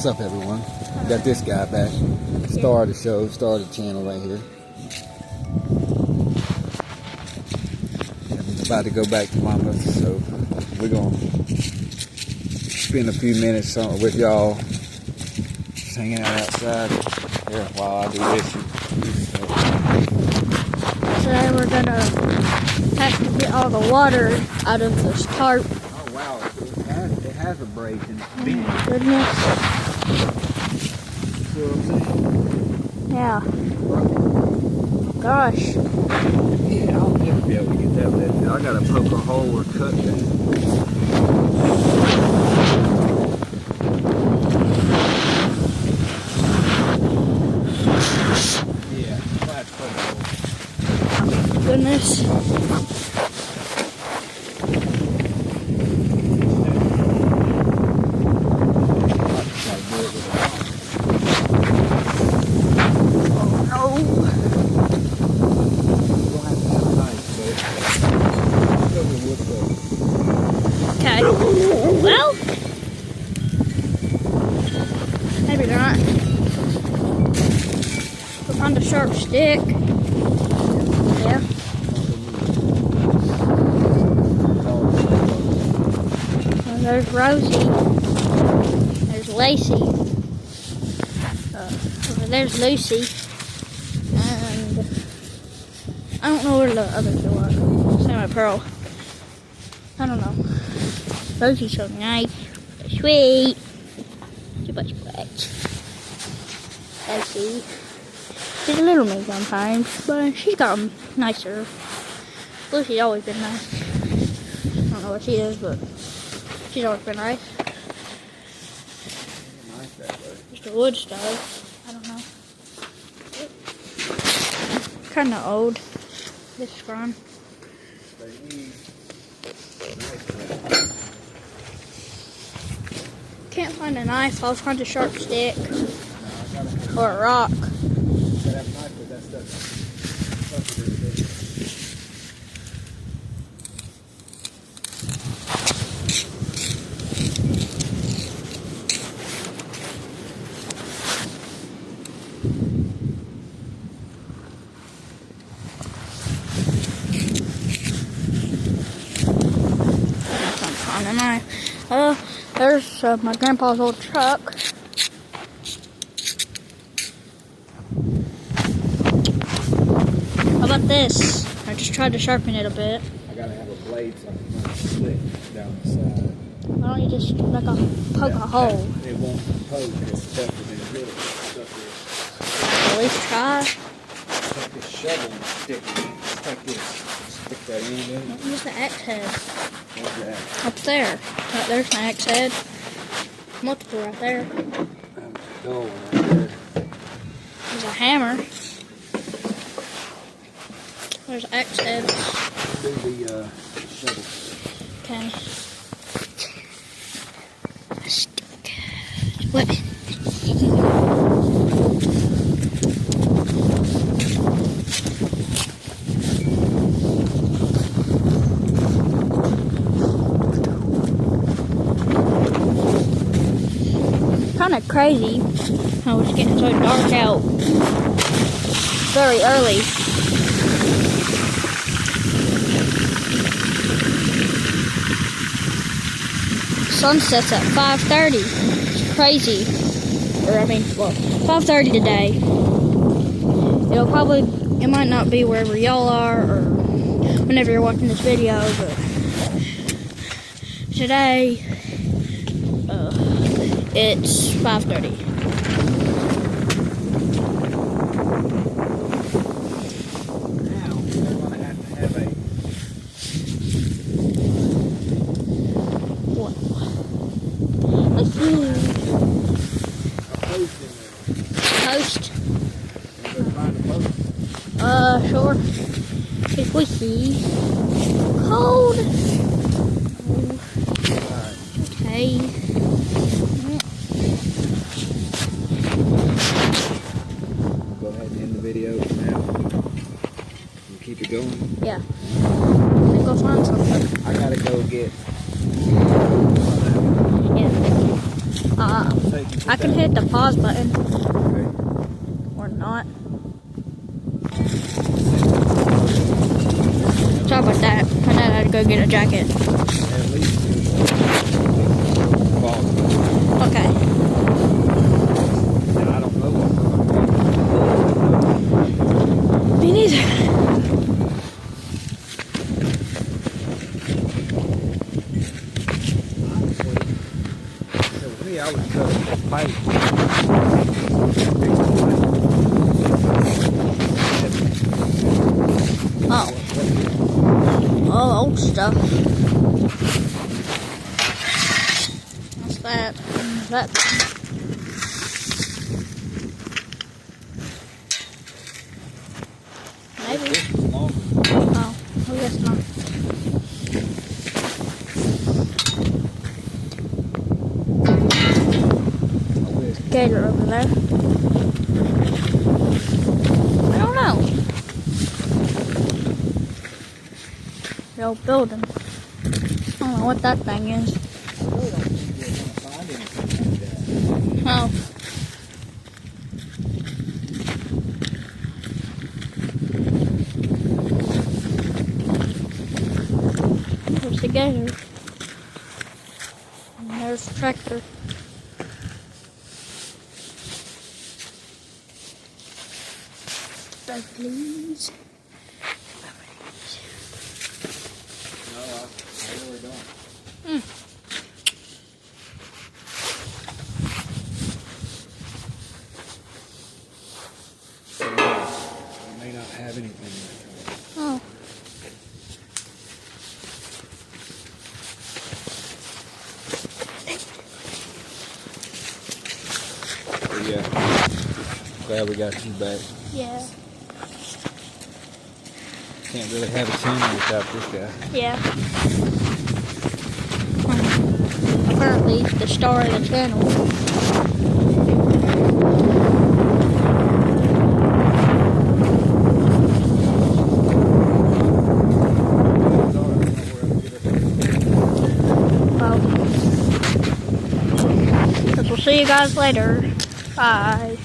What's up, everyone? Got this guy back. Star of the show, star of the channel right here. I'm about to go back to Mama, so we're gonna spend a few minutes with y'all, just hanging out outside here while I do this. Today we're gonna have to get all the water out of this tarp. Oh wow, it has a break and it's big. Oh my goodness. See what I'm saying? Yeah. Gosh. Yeah, I'll never be able to get that lifted. I gotta poke a hole or cut that. Yeah, that's poke a hole. Goodness. Okay. Well, maybe not. We'll find a sharp stick. Yeah. Well, there's Rosie. There's Lacey. There's Lucy. And I don't know where the other two are. Same with Pearl. I don't know. Rosie's so nice, so sweet. Too much butt. Lucy. She's a little mean sometimes, but she's gotten nicer. Lucy's always been nice. I don't know what she is, but she's always been nice. Just a wood stove. I don't know. Kinda old. This is gone. Can't find a knife. I'll find a sharp stick or a rock. A knife. There's my grandpa's old truck. How about this? I just tried to sharpen it a bit. I gotta have a blade so I can run a slick down the side. Why don't you just like poke a hole? It won't poke, it's tougher than it really. At least try. Take this shovel and stick it in. Just like this. Stick that in there. Use the axe head. Where's that? Up there. Right there's the axe head. Multiple right there. Go right there. There's a hammer. There's axe heads. Do the shovel. Okay. Stick. What? Kind of crazy how it's getting so dark out very early. Sunsets at 5:30. It's crazy. Or I mean, well, 5:30 today. It might not be wherever y'all are or whenever you're watching this video, but today it's 5:30. Now, they're going to have a... What? Let's do a post in there. toast. You go find a post. Sure. If we see cold. Okay. Go ahead and end the video now. You keep it going? Yeah. Let's go find something. I gotta go get... Yeah. take you? I can hit the pause button Okay. or not. Sorry about that. I know I had to go get a jacket. At least pause. Okay. And I don't know what we're Me neither. gonna do. Me, I would cut a pipe. Oh. Oh, old stuff. What's that? That. Maybe. This is longer. Oh, I guess not. Gator over there. I don't know. The old building. I don't know what that thing is. I really don't think we're gonna find anything like that. Oh. There's the gator. And there's the tractor. Bag, please. No, I really don't. We may not have anything. Oh. But yeah, glad we got you back. Yeah. Can't really have a channel without this guy. Yeah. Apparently, the star of the channel. Well, guess we'll see you guys later. Bye.